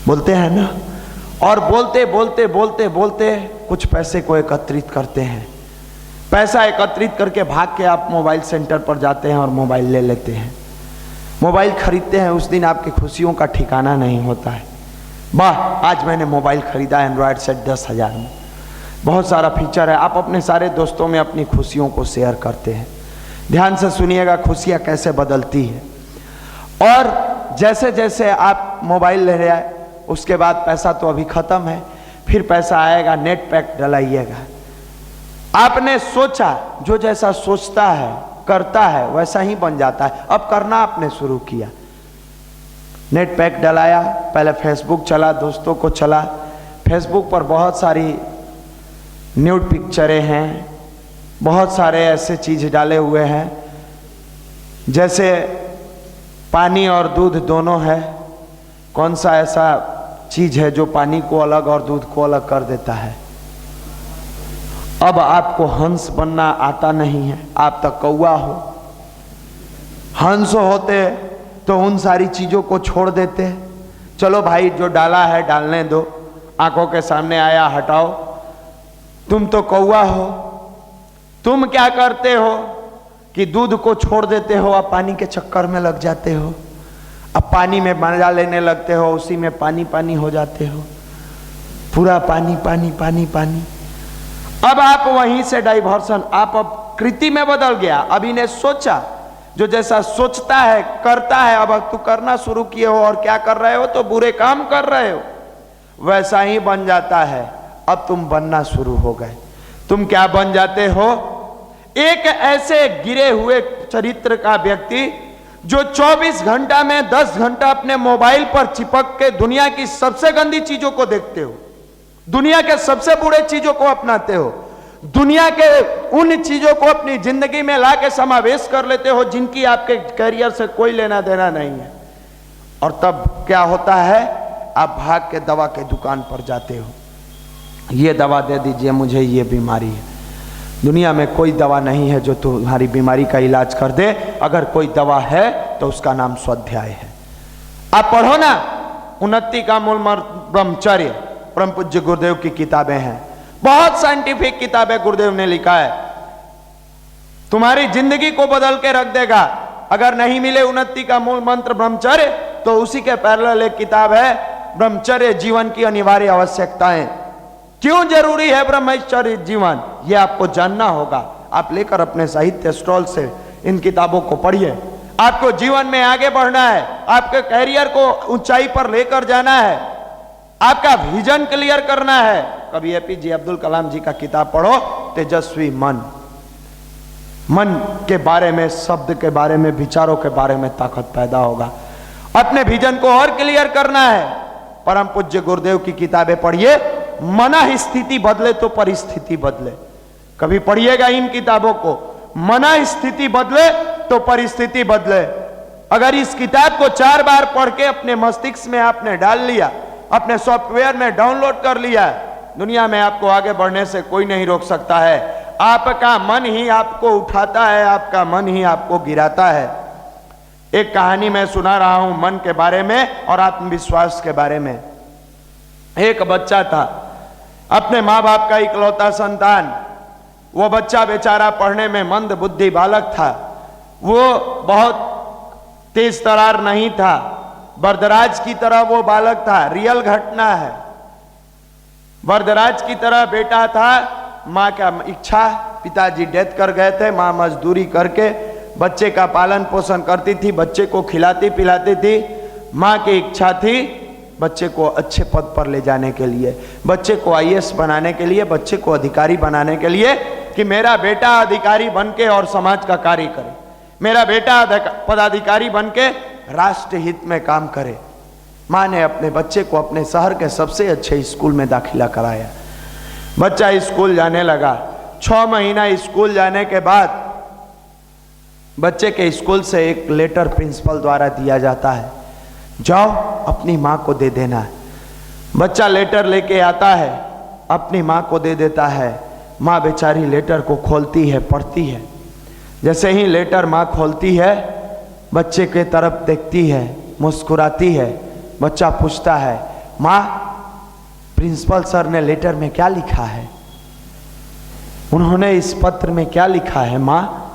बोलते हैं ना। और बोलते बोलते बोलते बोलते कुछ पैसे को एकत्रित करते हैं। पैसा एकत्रित करके भाग के आप मोबाइल सेंटर पर जाते हैं और मोबाइल ले लेते हैं। मोबाइल खरीदते हैं, उस दिन आपकी खुशियों का ठिकाना नहीं होता है। वाह, आज मैंने मोबाइल खरीदा एंड्रॉयड सेट 10,000 में, बहुत सारा फीचर है। आप अपने सारे दोस्तों में अपनी खुशियों को शेयर करते हैं। ध्यान से सुनिएगा, खुशियाँ कैसे बदलती है। और जैसे जैसे आप मोबाइल ले रहे हैं, उसके बाद पैसा तो अभी ख़त्म है, फिर पैसा आएगा, नेट पैक डलाइएगा। आपने सोचा, जो जैसा सोचता है करता है वैसा ही बन जाता है। अब करना आपने शुरू किया, नेट पैक डलाया, पहले फेसबुक चला, दोस्तों को चला। फेसबुक पर बहुत सारी न्यूड पिक्चरें हैं, बहुत सारे ऐसे चीज़ डाले हुए हैं, जैसे पानी और दूध दोनों है। कौन सा ऐसा चीज़ है जो पानी को अलग और दूध को अलग कर देता है? अब आपको हंस बनना आता नहीं है, आप तक कौवा हो। हंस होते तो उन सारी चीज़ों को छोड़ देते। चलो भाई, जो डाला है डालने दो, आंखों के सामने आया हटाओ। तुम तो कौवा हो। तुम क्या करते हो कि दूध को छोड़ देते हो, अब पानी के चक्कर में लग जाते हो। अब पानी में मजा लेने लगते हो, उसी में पानी पानी हो जाते हो, पूरा पानी पानी पानी पानी। अब आप वहीं से डाइवर्सन, आप अब कृति में बदल गया। अब इन्हें सोचा, जो जैसा सोचता है करता है। अब तू करना शुरू किए हो और क्या कर रहे हो, तो बुरे काम कर रहे हो, वैसा ही बन जाता है। अब तुम बनना शुरू हो गए। तुम क्या बन जाते हो? एक ऐसे गिरे हुए चरित्र का व्यक्ति जो 24 घंटा में 10 घंटा अपने मोबाइल पर चिपक के दुनिया की सबसे गंदी चीजों को देखते हो, दुनिया के सबसे बुरे चीजों को अपनाते हो, दुनिया के उन चीजों को अपनी जिंदगी में ला के समावेश कर लेते हो जिनकी आपके करियर से कोई लेना देना नहीं है। और तब क्या होता है? आप भाग के दवा के दुकान पर जाते हो, ये दवा दे दीजिए मुझे, ये बीमारी है। दुनिया में कोई दवा नहीं है जो तुम्हारी बीमारी का इलाज कर दे। अगर कोई दवा है तो उसका नाम स्वाध्याय है। आप पढ़ो ना, उन्नति का मूल ब्रह्मचर्य, परम पूज्य गुरुदेव की किताबें हैं, बहुत साइंटिफिक किताबें गुरुदेव ने लिखा है, तुम्हारी जिंदगी को बदल के रख देगा। अगर नहीं मिले उन्नति का मूल मंत्र ब्रह्मचर्य, तो उसी के पैरेलल एक किताब है ब्रह्मचर्य जीवन की अनिवार्य आवश्यकताएं। क्यों जरूरी है ब्रह्मचर्य जीवन, ये आपको जानना होगा। आप लेकर अपने साहित्य स्टॉल से इन किताबों को पढ़िए। आपको जीवन में आगे बढ़ना है, आपके कैरियर को ऊंचाई पर लेकर जाना है, आपका विजन क्लियर करना है। कभी एपीजे अब्दुल कलाम जी का किताब पढ़ो, तेजस्वी मन। मन के बारे में, शब्द के बारे में, विचारों के बारे में ताकत पैदा होगा। अपने विजन को और क्लियर करना है, परम पूज्य गुरुदेव की किताबें पढ़िए। मना ही स्थिति बदले तो परिस्थिति बदले। कभी पढ़िएगा इन किताबों को, मना स्थिति बदले तो परिस्थिति बदले। अगर इस किताब को 4 बार पढ़ के अपने मस्तिष्क में आपने डाल लिया, अपने सॉफ्टवेयर में डाउनलोड कर लिया, दुनिया में आपको आगे बढ़ने से कोई नहीं रोक सकता है। आपका मन ही आपको उठाता है, आपका मन ही आपको गिराता है। एक कहानी मैं सुना रहा हूं मन के बारे में और आत्मविश्वास के बारे में। एक बच्चा था, अपने माँ बाप का इकलौता संतान। वो बच्चा बेचारा पढ़ने में मंद बुद्धि बालक था। वो बहुत तेज तरार नहीं था, वरदराज की तरह वो बालक था। रियल घटना है, वरदराज की तरह बेटा था। माँ का इच्छा, पिताजी डेथ कर गए थे, माँ मजदूरी करके बच्चे का पालन पोषण करती थी, बच्चे को खिलाती पिलाती थी। माँ की इच्छा थी बच्चे को अच्छे पद पर ले जाने के लिए, बच्चे को आईएएस बनाने के लिए, बच्चे को अधिकारी बनाने के लिए, कि मेरा बेटा अधिकारी बनके और समाज का कार्य करे, मेरा बेटा पदाधिकारी बनके राष्ट्र हित में काम करे। माँ ने अपने बच्चे को अपने शहर के सबसे अच्छे स्कूल में दाखिला कराया। बच्चा स्कूल जाने लगा। 6 महीना स्कूल जाने के बाद बच्चे के स्कूल से एक लेटर प्रिंसिपल द्वारा दिया जाता है, जाओ अपनी माँ को दे देना। बच्चा लेटर लेके आता है, अपनी माँ को दे देता है। माँ बेचारी लेटर को खोलती है, पढ़ती है। जैसे ही लेटर माँ खोलती है, बच्चे के तरफ देखती है, मुस्कुराती है। बच्चा पूछता है, माँ, प्रिंसिपल सर ने लेटर में क्या लिखा है? उन्होंने इस पत्र में क्या लिखा है माँ?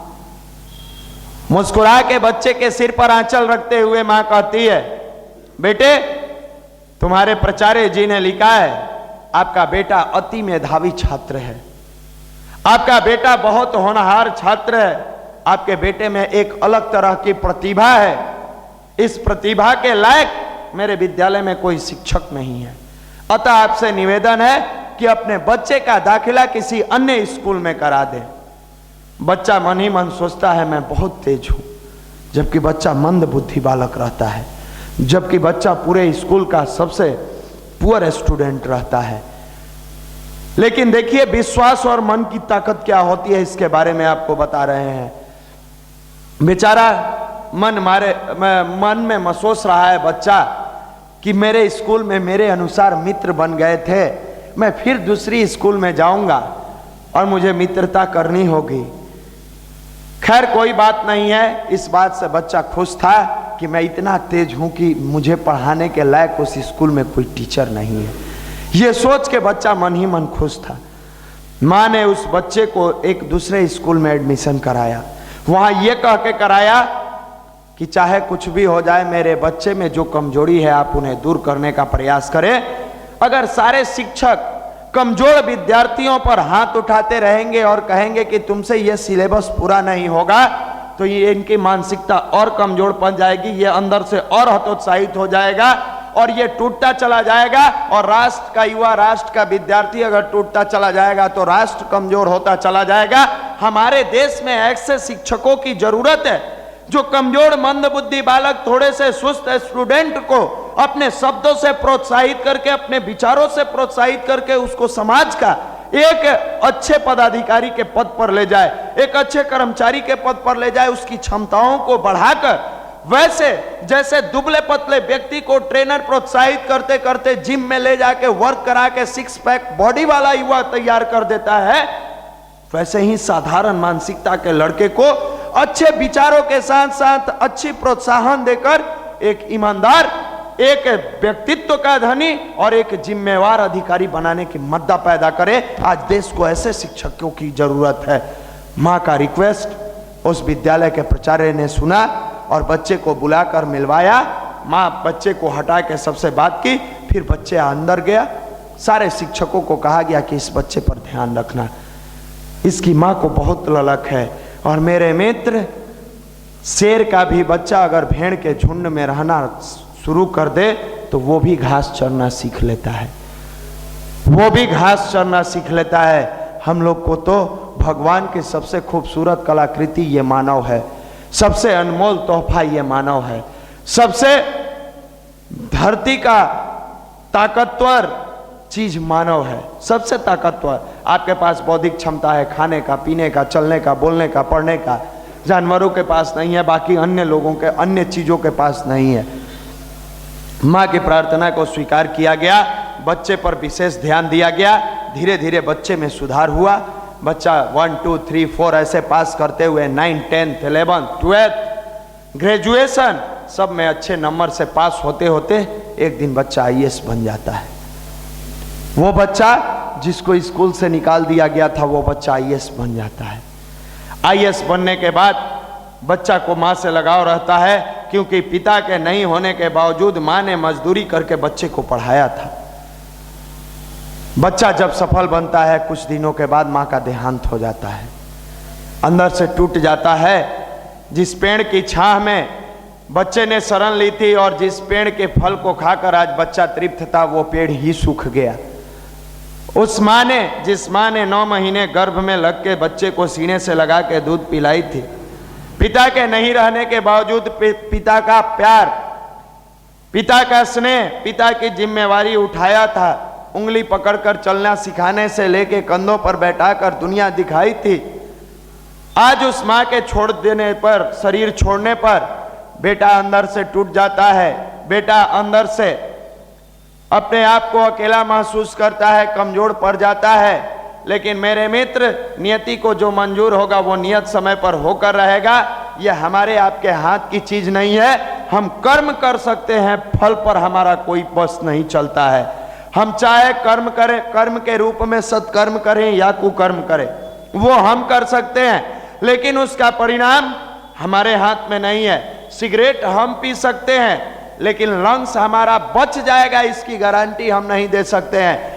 मुस्कुरा के बच्चे के सिर पर आंचल रखते हुए मां कहती है, बेटे, तुम्हारे प्राचार्य जी ने लिखा है, आपका बेटा अति मेधावी छात्र है, आपका बेटा बहुत होनहार छात्र है, आपके बेटे में एक अलग तरह की प्रतिभा है, इस प्रतिभा के लायक मेरे विद्यालय में कोई शिक्षक नहीं है, अतः आपसे निवेदन है कि अपने बच्चे का दाखिला किसी अन्य स्कूल में करा दें। बच्चा मन ही मन सोचता है मैं बहुत तेज हूं, जबकि बच्चा मंद बुद्धि बालक रहता है, जबकि बच्चा पूरे स्कूल का सबसे पुअर स्टूडेंट रहता है। लेकिन देखिए विश्वास और मन की ताकत क्या होती है, इसके बारे में आपको बता रहे हैं। बेचारा मन में महसूस रहा है बच्चा कि मेरे स्कूल में मेरे अनुसार मित्र बन गए थे, मैं फिर दूसरी स्कूल में जाऊंगा और मुझे मित्रता करनी होगी। खैर कोई बात नहीं है, इस बात से बच्चा खुश था कि मैं इतना तेज हूं कि मुझे पढ़ाने के लायक उस स्कूल में कोई टीचर नहीं है। यह सोच के बच्चा मन ही मन खुश था। माँ ने उस बच्चे को एक दूसरे स्कूल में एडमिशन कराया। वहां यह कह के कराया कि चाहे कुछ भी हो जाए, मेरे बच्चे में जो कमजोरी है आप उन्हें दूर करने का प्रयास करें। अगर सारे शिक्षक कमजोर विद्यार्थियों पर हाथ उठाते रहेंगे और कहेंगे कि तुमसे यह सिलेबस पूरा नहीं होगा, तो ये इनकी मानसिकता और कमजोर पड़ जाएगी, ये अंदर से और हतोत्साहित हो जाएगा और ये टूटता चला जाएगा। और राष्ट्र का युवा, राष्ट्र का विद्यार्थी अगर टूटता चला जाएगा तो राष्ट्र कमजोर होता चला जाएगा। हमारे देश में ऐसे शिक्षकों की जरूरत है जो कमजोर मंद बुद्धि बालक, थोड़े से सुस्त स्टूडेंट को अपने शब्दों से प्रोत्साहित करके, अपने विचारों से प्रोत्साहित करके उसको समाज का एक अच्छे पदाधिकारी के पद पर ले जाए, एक अच्छे कर्मचारी के पद पर ले जाए, उसकी क्षमताओं को बढ़ाकर। वैसे जैसे दुबले पतले व्यक्ति को ट्रेनर प्रोत्साहित करते करते जिम में ले जाके वर्क करा के 6 पैक बॉडी वाला युवा तैयार कर देता है, वैसे ही साधारण मानसिकता के लड़के को अच्छे विचारों के साथ साथ अच्छी प्रोत्साहन देकर एक ईमानदार, एक व्यक्तित्व का धनी और एक जिम्मेवार अधिकारी बनाने की मद्दा पैदा करे। आज देश को ऐसे शिक्षकों की जरूरत है। मां का रिक्वेस्ट उस विद्यालय के प्राचार्य ने सुना और बच्चे को बुलाकर मिलवाया। मां बच्चे को हटा के सबसे बात की, फिर बच्चे अंदर गया। सारे शिक्षकों को कहा गया कि इस बच्चे पर ध्यान रखना, इसकी मां को बहुत ललक है। और मेरे मित्र, शेर का भी बच्चा अगर भेड़ के झुंड में रहना शुरू कर दे तो वो भी घास चरना सीख लेता है, वो भी घास चरना सीख लेता है। हम लोग को तो भगवान की सबसे खूबसूरत कलाकृति ये मानव है, सबसे अनमोल तोहफा ये मानव है, सबसे धरती का ताकतवर चीज मानव है, सबसे ताकतवर। आपके पास बौद्धिक क्षमता है, खाने का, पीने का, चलने का, बोलने का, पढ़ने का, जानवरों के पास नहीं है, बाकी अन्य लोगों के, अन्य चीजों के पास नहीं है। मां की प्रार्थना को स्वीकार किया गया, बच्चे पर विशेष ध्यान दिया गया। धीरे धीरे बच्चे में सुधार हुआ। बच्चा 1 2 3 4 ऐसे पास करते हुए 9 10 11 12 ग्रेजुएशन सब में अच्छे नंबर से पास होते होते एक दिन बच्चा IAS बन जाता है। वो बच्चा जिसको स्कूल से निकाल दिया गया था, वो बच्चा IAS बन जाता है। IAS बनने के बाद बच्चा को माँ से लगाव रहता है, क्योंकि पिता के नहीं होने के बावजूद माँ ने मजदूरी करके बच्चे को पढ़ाया था। बच्चा जब सफल बनता है, कुछ दिनों के बाद माँ का देहांत हो जाता है, अंदर से टूट जाता है। जिस पेड़ की छाह में बच्चे ने शरण ली थी और जिस पेड़ के फल को खाकर आज बच्चा तृप्त था, वो पेड़ ही सूख गया। उस माँ ने, जिस माँ ने 9 महीने गर्भ में लग के बच्चे को सीने से लगा के दूध पिलाई थी, पिता के नहीं रहने के बावजूद पिता का प्यार, पिता का स्नेह, पिता की जिम्मेवारी उठाया था, उंगली पकड़कर चलना सिखाने से लेके कंधों पर बैठाकर दुनिया दिखाई थी। आज उस माँ के छोड़ देने पर, शरीर छोड़ने पर बेटा अंदर से टूट जाता है। बेटा अंदर से अपने आप को अकेला महसूस करता है, कमजोर पड़ जाता है। लेकिन मेरे मित्र, नियति को जो मंजूर होगा वो नियत समय पर होकर रहेगा। यह हमारे आपके हाथ की चीज नहीं है। हम कर्म कर सकते हैं, फल पर हमारा कोई बस नहीं चलता है। हम चाहे कर्म करें, कर्म के रूप में सत्कर्म करें या कुकर्म करें, वो हम कर सकते हैं, लेकिन उसका परिणाम हमारे हाथ में नहीं है। सिगरेट हम पी सकते हैं, लेकिन लंग्स हमारा बच जाएगा इसकी गारंटी हम नहीं दे सकते हैं।